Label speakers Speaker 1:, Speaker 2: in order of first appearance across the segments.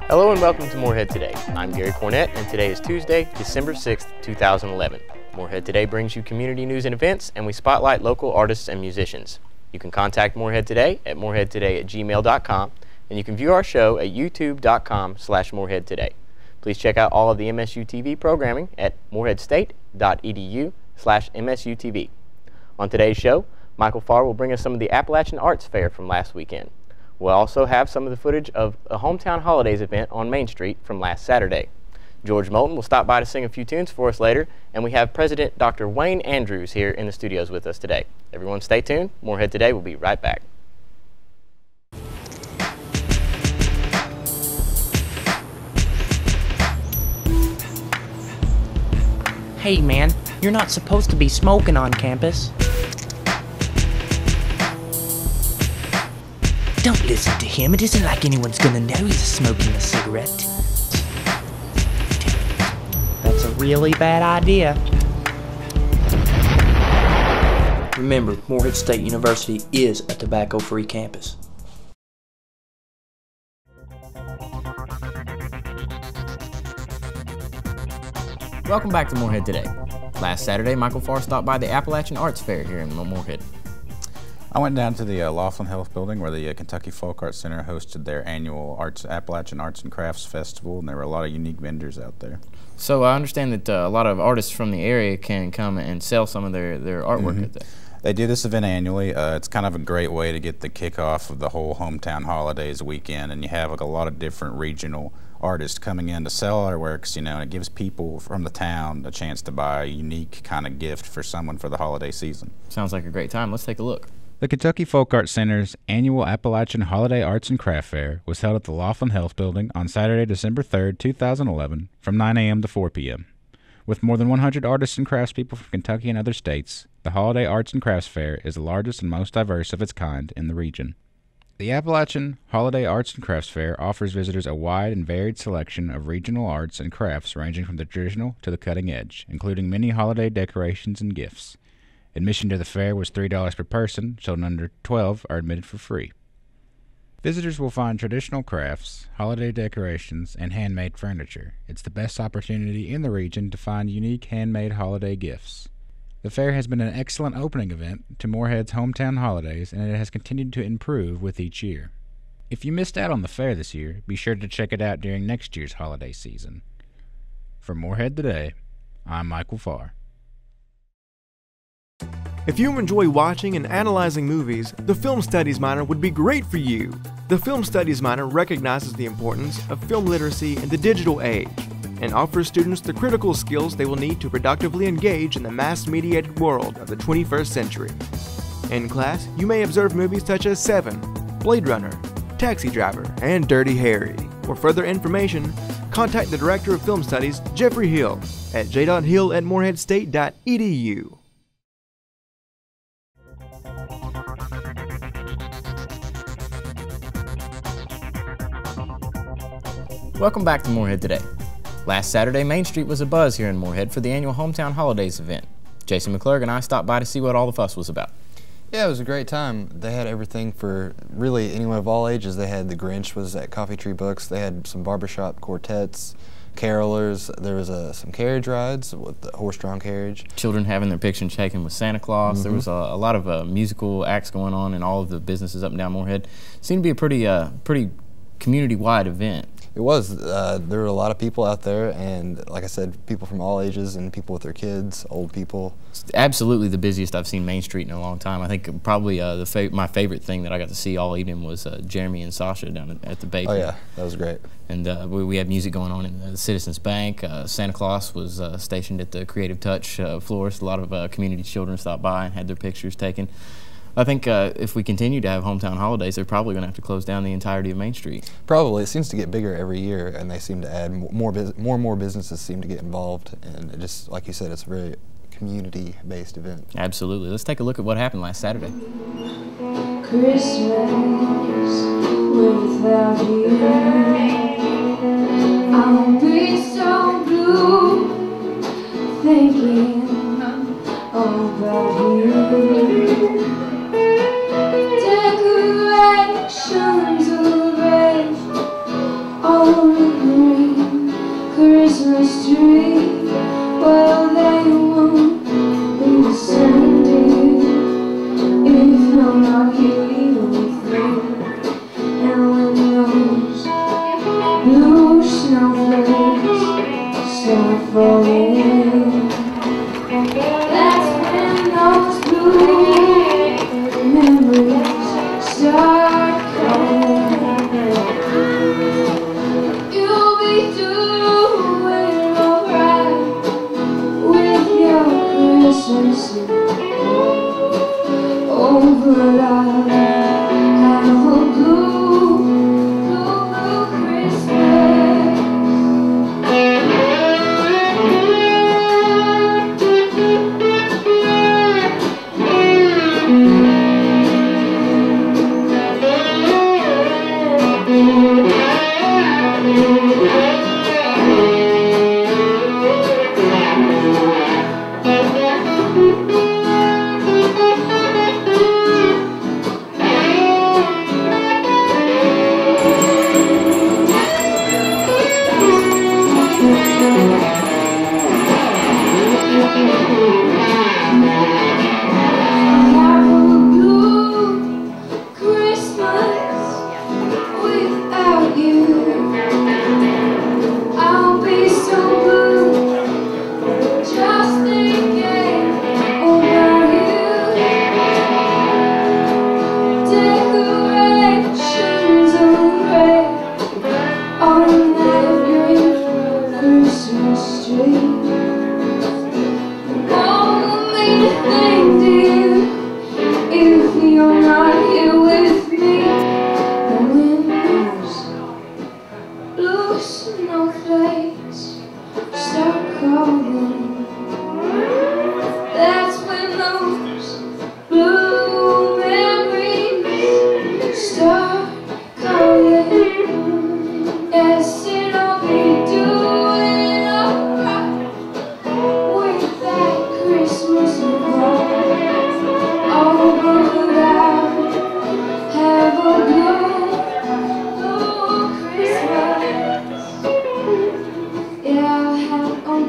Speaker 1: Hello and welcome to Morehead Today. I'm Gary Cornett and today is Tuesday, December 6th, 2011. Morehead Today brings you community news and events, and we spotlight local artists and musicians. You can contact Morehead Today at moreheadtoday@gmail.com, and you can view our show at youtube.com/moreheadtoday. Please check out all of the MSU-TV programming at moreheadstate.edu/MSU-TV. On today's show, Michael Farr will bring us some of the Appalachian Arts Fair from last weekend. We'll also have some of the footage of a Hometown Holidays event on Main Street from last Saturday. George Moulton will stop by to sing a few tunes for us later, and we have President Dr. Wayne Andrews here in the studios with us today. Everyone stay tuned. Morehead Today will be right back.
Speaker 2: Hey man, you're not supposed to be smoking on campus. Don't listen to him. It isn't like anyone's gonna know he's smoking a cigarette. That's a really bad idea. Remember, Morehead State University is a tobacco-free campus.
Speaker 1: Welcome back to Morehead Today. Last Saturday, Michael Farr stopped by the Appalachian Arts Fair here in Morehead.
Speaker 3: I went down to the Laughlin Health Building where the Kentucky Folk Arts Center hosted their annual Appalachian Arts and Crafts Festival, and there were a lot of unique vendors out there.
Speaker 1: So I understand that a lot of artists from the area can come and sell some of their artwork at there.
Speaker 3: They do this event annually. It's kind of a great way to get the kickoff of the whole Hometown Holidays weekend, and you have like a lot of different regional artists coming in to sell their works, you know, and it gives people from the town a chance to buy a unique kind of gift for someone for the holiday season.
Speaker 1: Sounds like a great time. Let's take a look.
Speaker 3: The Kentucky Folk Arts Center's annual Appalachian Holiday Arts and Craft Fair was held at the Laughlin Health Building on Saturday, December 3rd, 2011, from 9 a.m. to 4 p.m. With more than 100 artists and craftspeople from Kentucky and other states, the Holiday Arts and Crafts Fair is the largest and most diverse of its kind in the region. The Appalachian Holiday Arts and Crafts Fair offers visitors a wide and varied selection of regional arts and crafts ranging from the traditional to the cutting edge, including many holiday decorations and gifts. Admission to the fair was $3 per person. Children under 12 are admitted for free. Visitors will find traditional crafts, holiday decorations, and handmade furniture. It's the best opportunity in the region to find unique handmade holiday gifts. The fair has been an excellent opening event to Morehead's hometown holidays, and it has continued to improve with each year. If you missed out on the fair this year, be sure to check it out during next year's holiday season. For Morehead Today, I'm Michael Farr.
Speaker 4: If you enjoy watching and analyzing movies, the Film Studies minor would be great for you. The Film Studies minor recognizes the importance of film literacy in the digital age and offers students the critical skills they will need to productively engage in the mass-mediated world of the 21st century. In class, you may observe movies such as Seven, Blade Runner, Taxi Driver, and Dirty Harry. For further information, contact the Director of Film Studies, Jeffrey Hill, at j.hill@moreheadstate.edu.
Speaker 1: Welcome back to Morehead Today. Last Saturday, Main Street was abuzz here in Morehead for the annual Hometown Holidays event. Jason McClurg and I stopped by to see what all the fuss was about.
Speaker 5: Yeah, it was a great time. They had everything for really anyone of all ages. They had The Grinch was at Coffee Tree Books. They had some barbershop quartets, carolers. There was some carriage rides with the horse-drawn carriage.
Speaker 1: Children having their picture taken with Santa Claus. There was a lot of musical acts going on in all of the businesses up and down Morehead. Seemed to be a pretty community-wide event.
Speaker 5: It was. There were a lot of people out there, and like I said, people from all ages and people with their kids, old people.
Speaker 1: It's absolutely the busiest I've seen Main Street in a long time. I think probably my favorite thing that I got to see all evening was Jeremy and Sasha down at the bakery.
Speaker 5: Oh yeah, that was great.
Speaker 1: And we had music going on in the Citizens Bank. Santa Claus was stationed at the Creative Touch florist. A lot of community children stopped by and had their pictures taken. I think if we continue to have hometown holidays, they're probably going to have to close down the entirety of Main Street.
Speaker 5: Probably. It seems to get bigger every year, and they seem to add more and more businesses seem to get involved, and it just, like you said, it's a very community-based event.
Speaker 1: Absolutely. Let's take a look at what happened last Saturday.
Speaker 6: Christmas without you, I'll be so blue, thinking about you. Decorations of red on the green Christmas tree, well, they won't be the same, dear, if you're not here with me. And when those blue snowflakes start falling, that's when those blue memories start coming. You'll be doing alright with your Christmas Eve. Oh, but I have a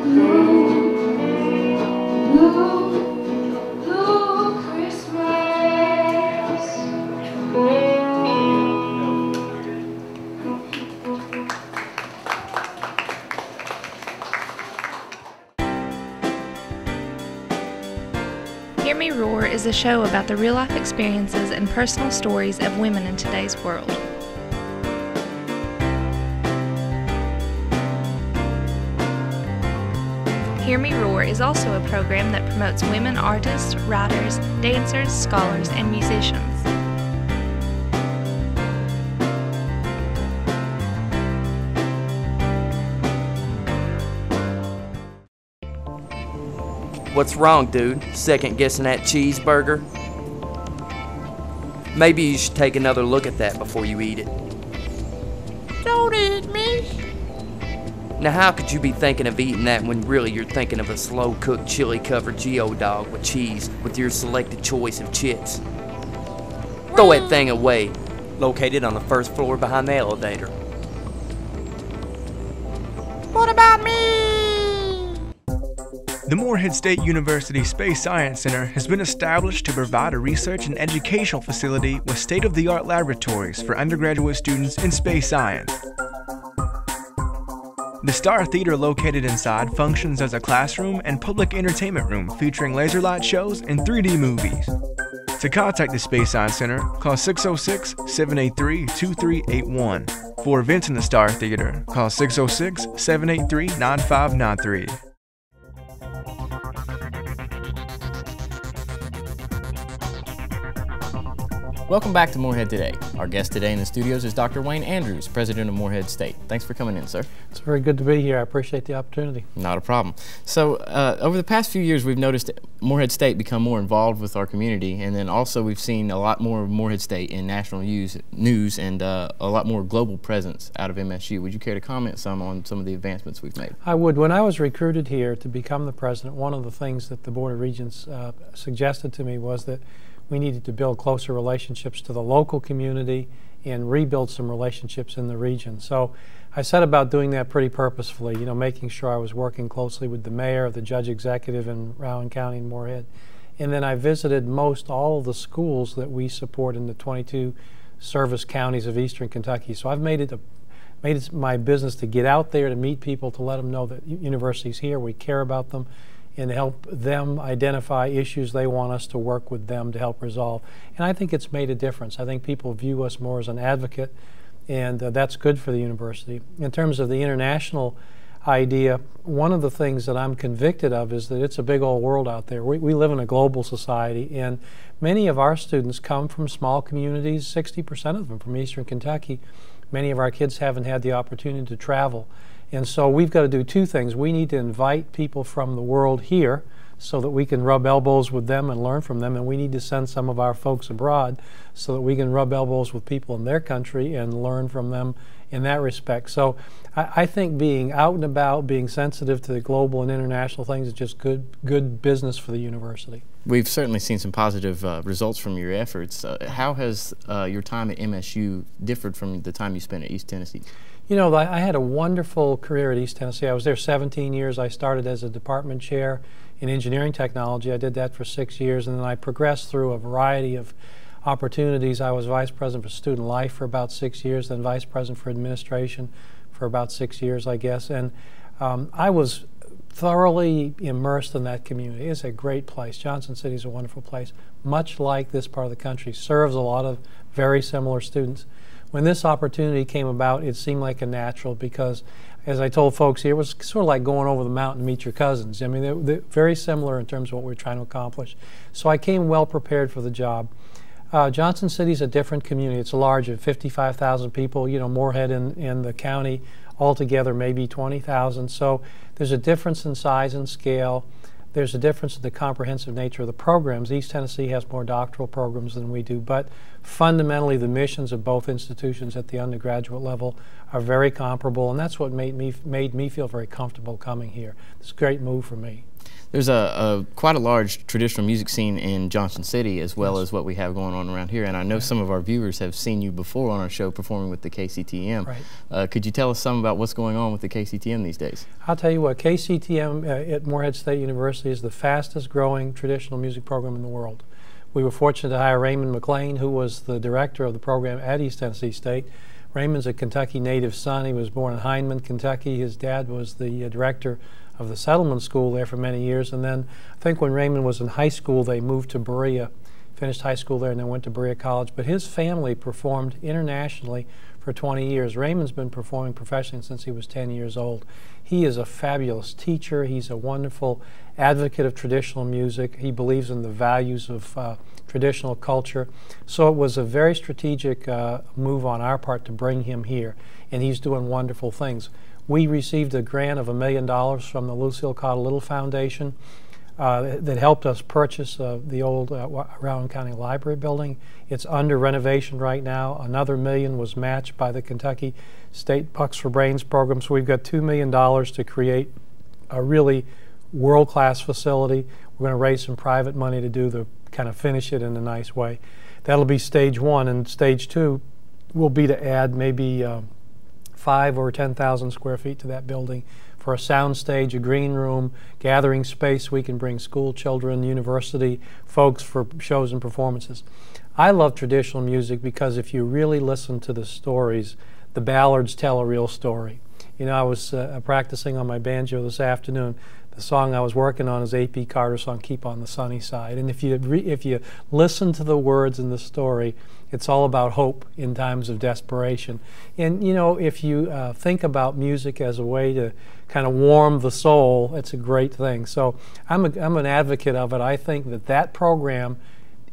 Speaker 6: blue, blue, blue Christmas.
Speaker 7: Hear Me Roar is a show about the real-life experiences and personal stories of women in today's world. Hear Me Roar is also a program that promotes women artists, writers, dancers, scholars, and musicians.
Speaker 2: What's wrong, dude? Second guessing that cheeseburger? Maybe you should take another look at that before you eat it.
Speaker 8: Don't eat me.
Speaker 2: Now how could you be thinking of eating that when really you're thinking of a slow-cooked chili-covered geodog with cheese with your selected choice of chips? Throw that thing away. Located on the first floor behind the elevator.
Speaker 8: What about me?
Speaker 4: The Morehead State University Space Science Center has been established to provide a research and educational facility with state-of-the-art laboratories for undergraduate students in space science. The Star Theater located inside functions as a classroom and public entertainment room featuring laser light shows and 3D movies. To contact the Space Science Center, call 606-783-2381. For events in the Star Theater, call 606-783-9593.
Speaker 1: Welcome back to Morehead Today. Our guest today in the studios is Dr. Wayne Andrews, president of Morehead State. Thanks for coming in, sir.
Speaker 9: It's very good to be here. I appreciate the opportunity.
Speaker 1: Not a problem. So over the past few years, we've noticed Morehead State become more involved with our community, and then also we've seen a lot more of Morehead State in national news and a lot more global presence out of MSU. Would you care to comment some on some of the advancements we've made?
Speaker 9: I would. When I was recruited here to become the president, one of the things that the Board of Regents suggested to me was that we needed to build closer relationships to the local community and rebuild some relationships in the region. So I set about doing that pretty purposefully, you know, making sure I was working closely with the mayor, the judge executive in Rowan County and Morehead. And then I visited most all of the schools that we support in the 22 service counties of eastern Kentucky. So I've made it my business to get out there to meet people, to let them know that university's here, we care about them, and help them identify issues they want us to work with them to help resolve. And I think it's made a difference. I think people view us more as an advocate, and that's good for the university. In terms of the international idea, one of the things that I'm convicted of is that it's a big old world out there. We live in a global society, and many of our students come from small communities, 60% of them from eastern Kentucky. Many of our kids haven't had the opportunity to travel. And so we've got to do two things. We need to invite people from the world here so that we can rub elbows with them and learn from them, and we need to send some of our folks abroad so that we can rub elbows with people in their country and learn from them in that respect. So I think being out and about, being sensitive to the global and international things is just good business for the university.
Speaker 1: We've certainly seen some positive results from your efforts. How has your time at MSU differed from the time you spent at East Tennessee?
Speaker 9: You know, I had a wonderful career at East Tennessee. I was there 17 years. I started as a department chair in engineering technology. I did that for 6 years, and then I progressed through a variety of opportunities. I was vice president for student life for about 6 years, then vice president for administration for about 6 years, I guess. And I was thoroughly immersed in that community. It's a great place. Johnson City is a wonderful place. Much like this part of the country, serves a lot of very similar students. When this opportunity came about, it seemed like a natural because, as I told folks here, it was sort of like going over the mountain to meet your cousins. I mean, they're very similar in terms of what we're trying to accomplish. So I came well prepared for the job. Johnson City is a different community. It's larger, 55,000 people. You know, Morehead in the county altogether maybe 20,000. So there's a difference in size and scale. There's a difference in the comprehensive nature of the programs. East Tennessee has more doctoral programs than we do, but fundamentally the missions of both institutions at the undergraduate level are very comparable, and that's what made me feel very comfortable coming here. It's a great move for me.
Speaker 1: There's quite a large traditional music scene in Johnson City as well as what we have going on around here, and I know some of our viewers have seen you before on our show performing with the KCTM.
Speaker 9: Right.
Speaker 1: Could you tell us some about what's going on with the KCTM these days?
Speaker 9: I'll tell you what, KCTM at Morehead State University is the fastest growing traditional music program in the world. We were fortunate to hire Raymond McLean, who was the director of the program at East Tennessee State. Raymond's a Kentucky native son. He was born in Hindman, Kentucky. His dad was the director of the settlement school there for many years, and then I think when Raymond was in high school they moved to Berea, finished high school there and then went to Berea College. But his family performed internationally for 20 years. Raymond's been performing professionally since he was 10 years old. He is a fabulous teacher. He's a wonderful advocate of traditional music. He believes in the values of traditional culture. So it was a very strategic move on our part to bring him here, and he's doing wonderful things. We received a grant of $1 million from the Lucille Cottle Little Foundation that helped us purchase the old Rowan County Library building. It's under renovation right now. Another $1 million was matched by the Kentucky State Bucks for Brains program. So we've got $2 million to create a really world-class facility. We're going to raise some private money to do the kind of finish it in a nice way. That'll be stage one, and stage two will be to add maybe 5 or 10,000 square feet to that building for a sound stage, a green room, gathering space. We can bring school children, university folks for shows and performances. I love traditional music because if you really listen to the stories, the ballads tell a real story. You know, I was practicing on my banjo this afternoon. The song I was working on is A.P. Carter's song, Keep on the Sunny Side. And if you listen to the words in the story, it's all about hope in times of desperation. And, you know, if you think about music as a way to kind of warm the soul, it's a great thing. So I'm an advocate of it. I think that program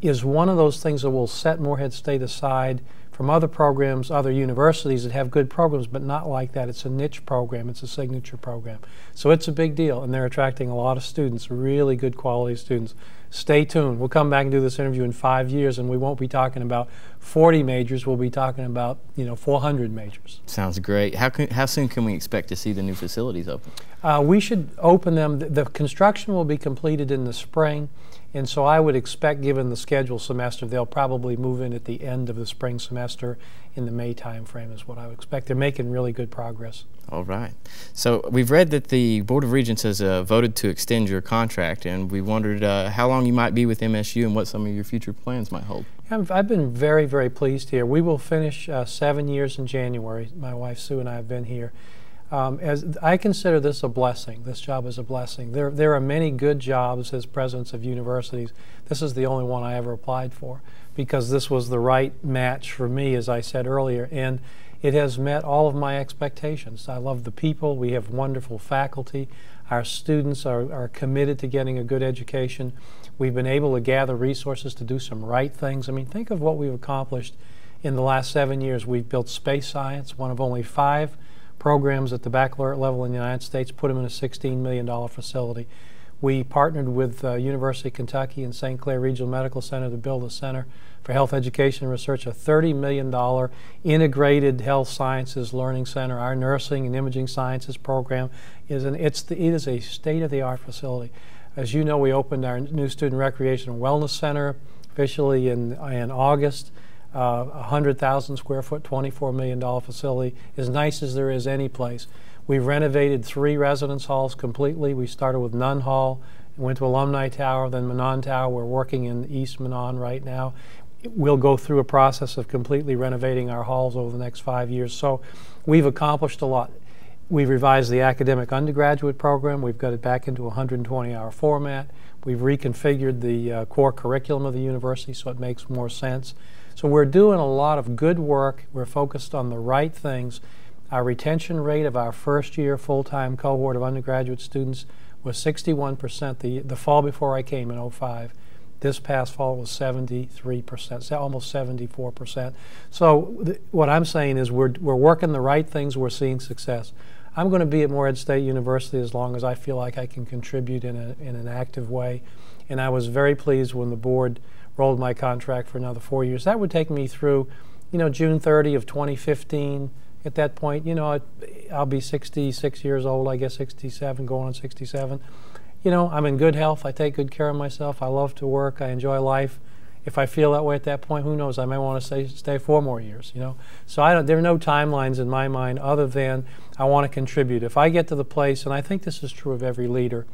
Speaker 9: is one of those things that will set Morehead State aside from other programs, other universities that have good programs, but not like that. It's a niche program. It's a signature program. So it's a big deal, and they're attracting a lot of students, really good quality students. Stay tuned. We'll come back and do this interview in 5 years, and we won't be talking about 40 majors. We'll be talking about 400 majors.
Speaker 1: Sounds great. How soon can we expect to see the new facilities open?
Speaker 9: We should open them. The construction will be completed in the spring, and so I would expect, given the schedule semester, they'll probably move in at the end of the spring semester in the May time frame is what I would expect. They're making really good progress. All right.
Speaker 1: So we've read that the Board of Regents has voted to extend your contract, and we wondered how long you might be with MSU and what some of your future plans might hold.
Speaker 9: I've been very, very pleased here. We will finish 7 years in January. My wife Sue and I have been here. As I consider this a blessing. This job is a blessing. There are many good jobs as presidents of universities. This is the only one I ever applied for because this was the right match for me, as I said earlier, and it has met all of my expectations. I love the people. We have wonderful faculty. Our students are committed to getting a good education. We've been able to gather resources to do some right things. I mean, think of what we've accomplished in the last 7 years. We've built space science, one of only 5 programs at the baccalaureate level in the United States, put them in a $16 million facility. We partnered with University of Kentucky and St. Clair Regional Medical Center to build a Center for Health Education and Research, a $30 million integrated health sciences learning center. Our nursing and imaging sciences program is it is a state-of-the-art facility. As you know, we opened our new Student Recreation and Wellness Center officially in August. 100,000 square foot, $24 million facility, as nice as there is any place. We've renovated 3 residence halls completely. We started with Nunn Hall, went to Alumni Tower, then Manon Tower. We're working in East Manon right now. We'll go through a process of completely renovating our halls over the next 5 years. So we've accomplished a lot. We've revised the academic undergraduate program. We've got it back into a 120-hour format. We've reconfigured the core curriculum of the university so it makes more sense. So we're doing a lot of good work. We're focused on the right things. Our retention rate of our first-year full-time cohort of undergraduate students was 61%. The fall before I came in 2005. This past fall was 73%, almost 74%. So what I'm saying is we're working the right things. We're seeing success. I'm going to be at Morehead State University as long as I feel like I can contribute in an active way. And I was very pleased when the board rolled my contract for another 4 years. That would take me through, June 30 of 2015. At that point, I'll be 66 years old, I guess 67, going on 67. I'm in good health. I take good care of myself. I love to work. I enjoy life. If I feel that way at that point, who knows? I may want to stay 4 more years, So there are no timelines in my mind other than I want to contribute. If I get to the place, and I think this is true of every leader,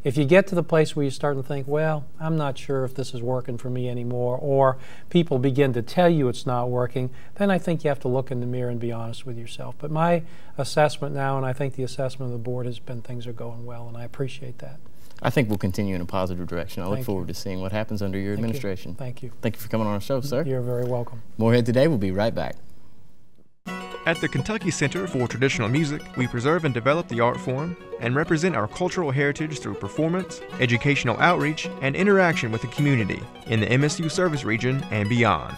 Speaker 9: if you get to the place where you start to think, well, I'm not sure if this is working for me anymore, or people begin to tell you it's not working, then I think you have to look in the mirror and be honest with yourself. But my assessment now, and I think the assessment of the board, has been things are going well, and I appreciate that.
Speaker 1: I think we'll continue in a positive direction. I look forward to seeing what happens under your administration.
Speaker 9: Thank you.
Speaker 1: Thank you for coming on our show, sir.
Speaker 9: You're very welcome.
Speaker 1: Morehead Today will be right back.
Speaker 4: At the Kentucky Center for Traditional Music, we preserve and develop the art form and represent our cultural heritage through performance, educational outreach, and interaction with the community in the MSU service region and beyond.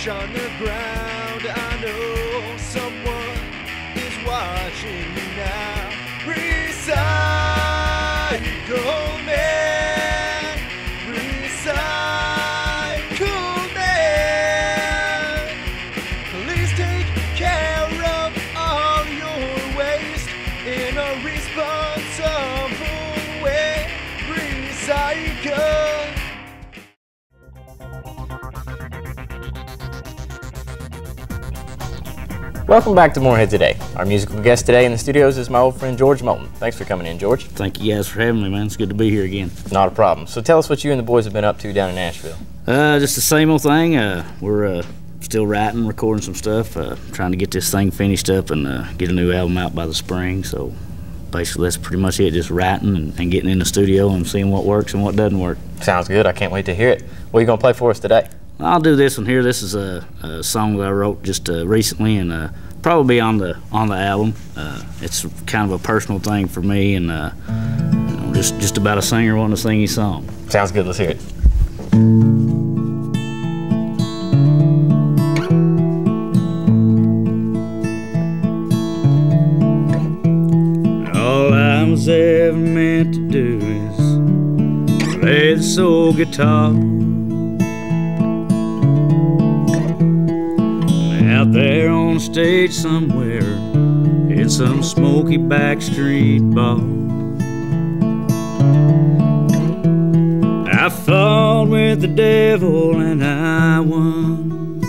Speaker 10: On the ground, I know someone is watching you now. Recycle man, recycle man. Please take care of all your waste in a responsible way. Recycle.
Speaker 1: Welcome back to Morehead Today. Our musical guest today in the studios is my old friend George Moulton. Thanks for coming in, George.
Speaker 11: Thank you guys for having me, man. It's good to be here again.
Speaker 1: Not a problem. So tell us what you and the boys have been up to down in Nashville.
Speaker 11: Just the same old thing. We're still writing, recording some stuff, trying to get this thing finished up and get a new album out by the spring. So basically that's pretty much it, just writing and getting in the studio and seeing what works and what doesn't work.
Speaker 1: Sounds good. I can't wait to hear it. What are you going to play for us today?
Speaker 11: I'll do this one here. This is a song that I wrote just recently, and probably on the album. It's kind of a personal thing for me, and just about a singer wanting to sing his song.
Speaker 1: Sounds good. Let's hear it.
Speaker 11: All I was ever meant to do is play the soul guitar. Out there on stage somewhere in some smoky backstreet bar, I fought with the devil and I won,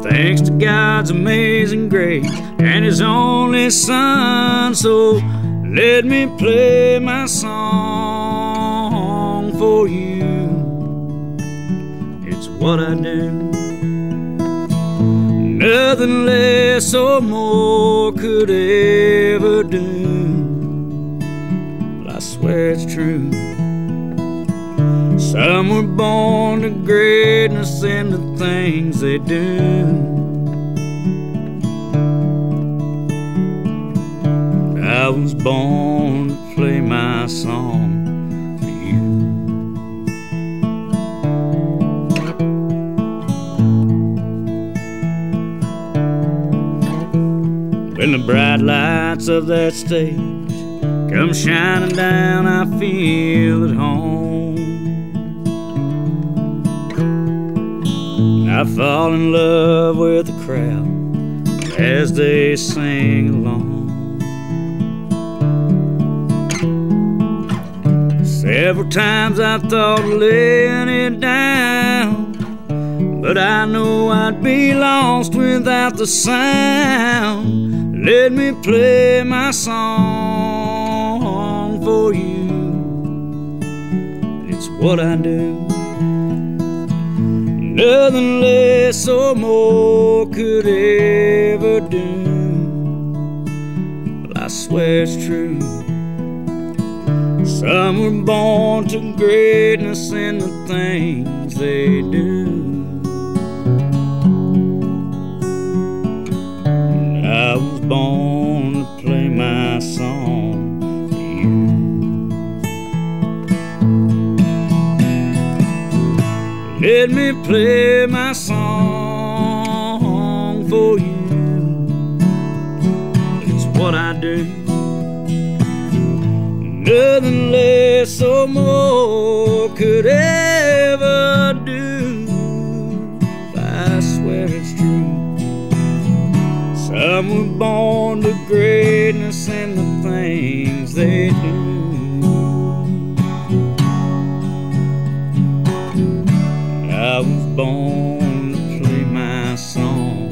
Speaker 11: thanks to God's amazing grace and His only Son. So let me play my song for you. It's what I do. Nothing less or more could ever do, but I swear it's true. Some were born to greatness in the things they do. I was born to play my song for you. When the bright lights of that stage come shining down, I feel at home. I fall in love with the crowd as they sing along. Several times I thought of laying it down, but I know I'd be lost without the sound. Let me play my song for you. It's what I do. Nothing less or more could ever do, but I swear it's true. Some were born to greatness in the things they do. I was born to play my song for you. Let me play my song for you. It's what I do. Nothing less or more could ever do. I swear it's true. Some were born to greatness in the things they do. I was born to play my song.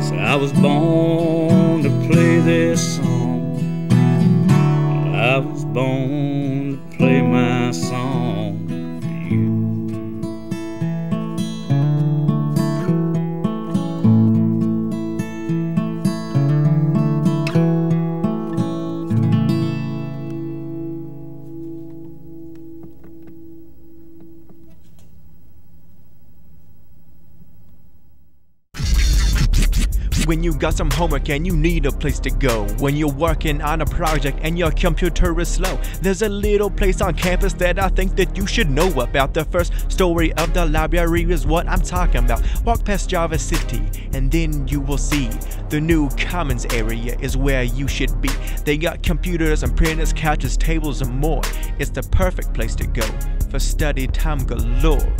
Speaker 11: So I was born to play this song. I was born to play my song for you.
Speaker 4: When you got some homework and you need a place to go, when you're working on a project and your computer is slow, there's a little place on campus that I think that you should know about. The first story of the library is what I'm talking about. Walk past Java City and then you will see the new commons area is where you should be. They got computers and printers, couches, tables and more. It's the perfect place to go for study time galore.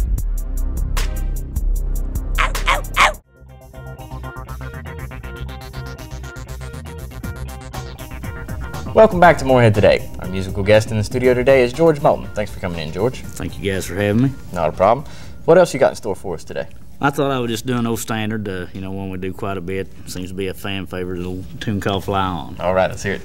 Speaker 1: Welcome back to Morehead Today. Our musical guest in the studio today is George Moulton. Thanks for coming in, George.
Speaker 11: Thank you guys for having me.
Speaker 1: Not a problem. What else you got in store for us today?
Speaker 11: I thought I would just do an old standard, you know, one we do quite a bit. Seems to be a fan favorite, little tune called Fly On.
Speaker 1: All right, let's hear it.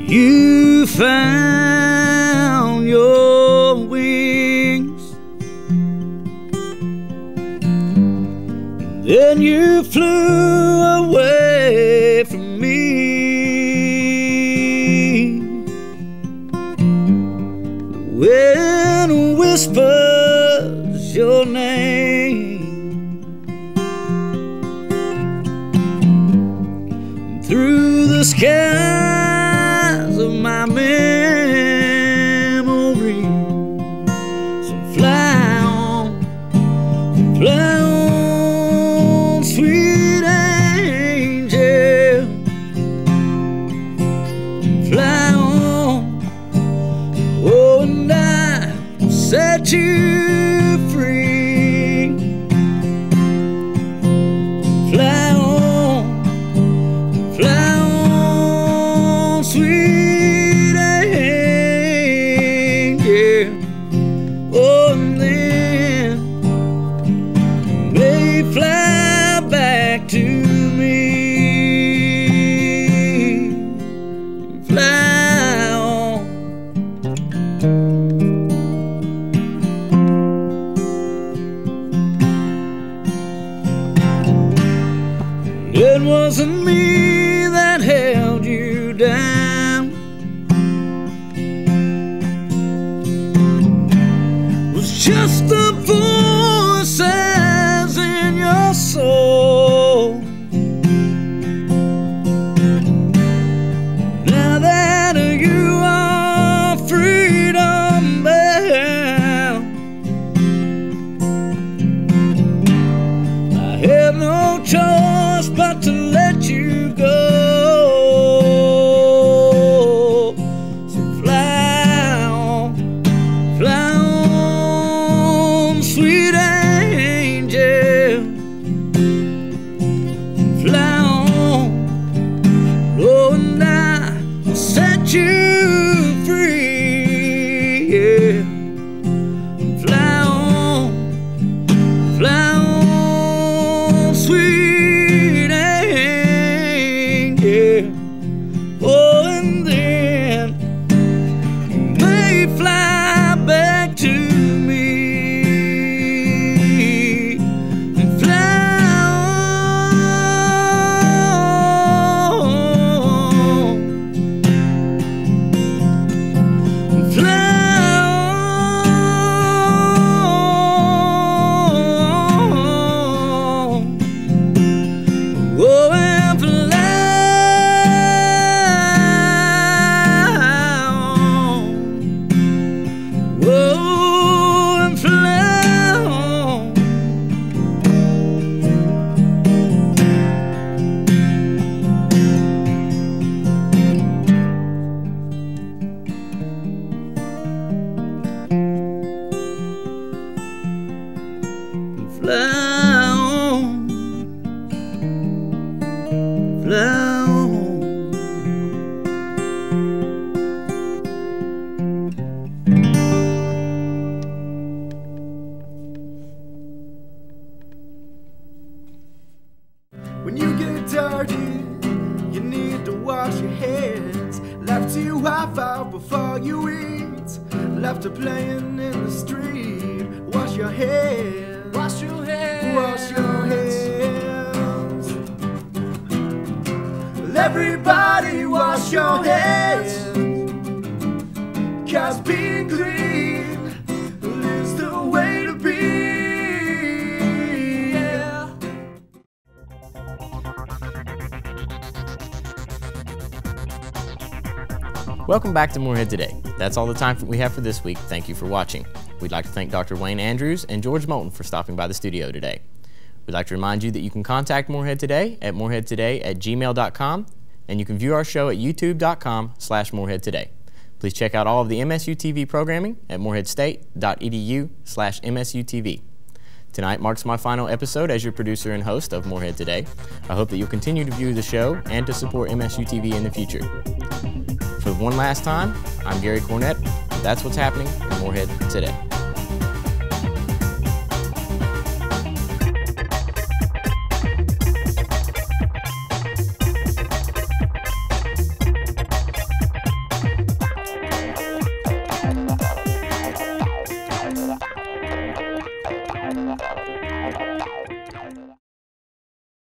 Speaker 11: you found your wings, then you flew away from me. The wind whispers your name through the skies of my memory. So fly on, sweet angel. Fly on, oh, and I will set you free. Fly on, fly on, sweet angel. Oh, and then may fly back to me. Fly on. It wasn't me that held you down, it was just the voices in your soul. Now that you are freedom bound, I had no choice but to let you go. So fly on, sweet angel. Fly on, oh, and I will set you free. Yeah. Fly on, sweet angel. Oh, and then may fly back to me. Fly on, fly on. Oh, and fly on. Oh, and fly on. Fly on. Fly on.
Speaker 10: When you get dirty, you need to wash your hands. Left to wipe out before you eat. Left to playing in the street. Wash your hands. Wash your hands. Wash your hands. Well, everybody wash your hands. 'Cause being clean is the way to be. Yeah.
Speaker 1: Welcome back to Morehead Today. That's all the time we have for this week. Thank you for watching. We'd like to thank Dr. Wayne Andrews and George Moulton for stopping by the studio today. We'd like to remind you that you can contact Morehead Today at moreheadtoday@gmail.com, and you can view our show at youtube.com/moreheadtoday. Please check out all of the MSU-TV programming at moreheadstate.edu/MSU-TV. Tonight marks my final episode as your producer and host of Morehead Today. I hope that you'll continue to view the show and to support MSU-TV in the future. For one last time, I'm Gary Cornett. That's what's happening in Morehead Today.